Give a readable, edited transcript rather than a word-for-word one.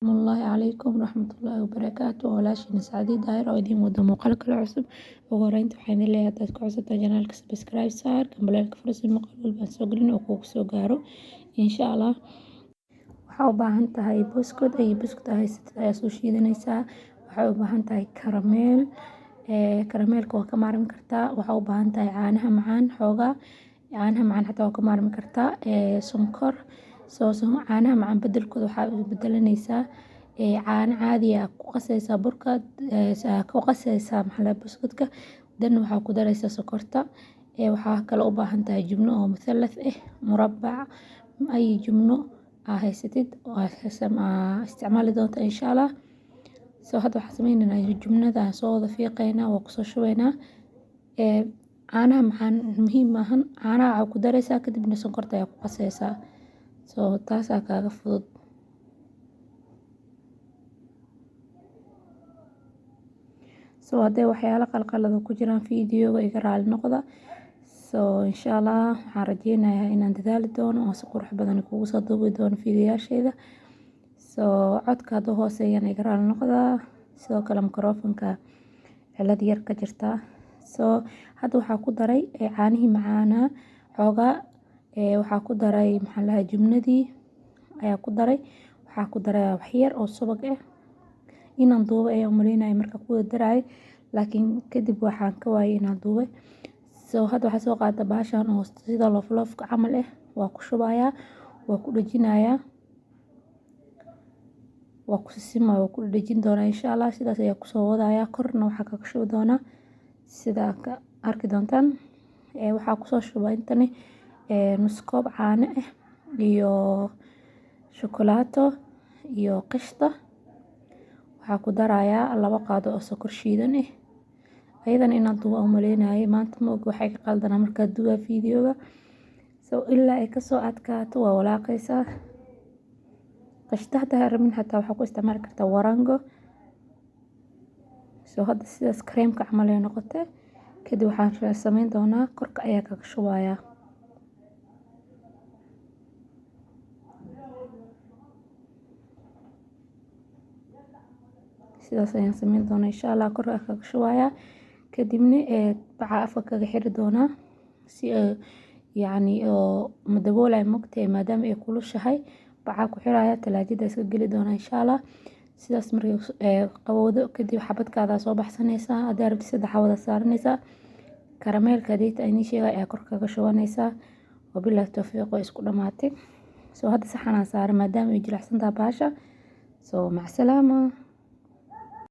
Asalaamu calaykum waraxmatullaahi wabarakaatuh. Walaashiina Sacdiid Daahir oo idiin wado muuqaal kale cusub. Ugu horreynta waxaan idin leeyahay haddaad ku cusubtahay janaalka subscribe saar, gambaleelka furo si muuqaal walba aan soo gelin oo kuugu soo gaaro. Insha Allah waxaa u baahan tahay buskud haysatid ayaa soo shiidanaysaa. Waxaa u baahan tahay karameel. Karameelka waa ka maarmi kartaa. Waxaa u baahan tahay caanaha macaan xoogaa. Caanaha macaan xataa waa ka maarmi kartaa. Sonkor. Caanaha macaan bedelkooda waxaa u bedelanaysaa caano caadi ah ku qasaysaa burka, ku qasaysaa buskudka. Dan waxaa ku daraysaa sokorta. Waxaa kale u baahan tahay jubno oo muthalath murabbac ay jubno haysatid oo isticmaali doonta insha Allah. Hadda waxaan sameynaynaa jubnada soo wada fiiqaynaa waa ku soo shubaynaa. Caanaha macaan muhiim maahan. Caanaha waxaa ku daraysaa kadibna sonkorta ayaa ku qasaysaa. Taasaa kaaga fudud. Hadday waxyaalo qalqalad ku jiraan fiidiyowga iga raali noqda. Insha Allah waxaan rajeynayaa inaan dadaali doono oo si qurux badan kuugu soo duubi doono fiidiyoyaashayda. Codka hadduu hooseeyana iga raali noqda. Sidoo kale makarafoonka cilad yar ka jirta. Hadda waxaa ku daray caanihii macaanaa xoogaa. Waxaa ku daray jubnadii ayaa ku daray. Waxaa ku daray wax yar oo subag ah. Inaan duubay ayaan umaleynayay marka ku daray. Laakiin kadib waxaan ka waayay inaan duubay. Hadda waxaa soo qaata bahashan oo sida loof-loofka camal ah. Waa ku shubayaa. Waa ku dhajinayaa. Waa ku sisimaa. Waa ku dhajin doonaa insha Allah. Sidaas ayaa ku soo wadayaa. Korna waxaa kaga shubi doonaa sida ka arki doontaan. Waxaa ku soo shubay intani nus koob caano ah iyo shukulaato iyo qishta. Waxaa ku darayaa 2 qaado oo sokor shiidan ah. Ayadana inaan duubo umaleynayay maanta ma og waxay ka qaldanaa markaa duuba fiidiyowga. Ilaa ay ka soo adkaato waa walaaqaysaa. Qishta hadaa rabin xataa waxaa ku isticmaali kartaa warango. Hadda sidaas kareemka camal ay noqotay. Kadib waxaan sameyn doonaa korka ayaa kaga shubayaa. Sidaas ayaan sameyn doonaa insha Allah korka kaga shubayaa. Kadibna baca afka kaga xiri doonaa si oo madaboolay mogtay maadaama ay kulushahay. Baca ku xiraaya talaajada iska geli doonaa insha Allah. Sidaas markay qabowdo kadib xabadkaada soo baxsanaysaa. Haddii rabtid 3 xabad saaranaysaa. Karameelka deeta ay sheegay ayaa korka kaga shubanaysaa. Wabillahi tawfiiq way isku dhamaatay. Hadda saxan aan saaran maadaama ay jilicsan tahay bahasha. Mac salaama.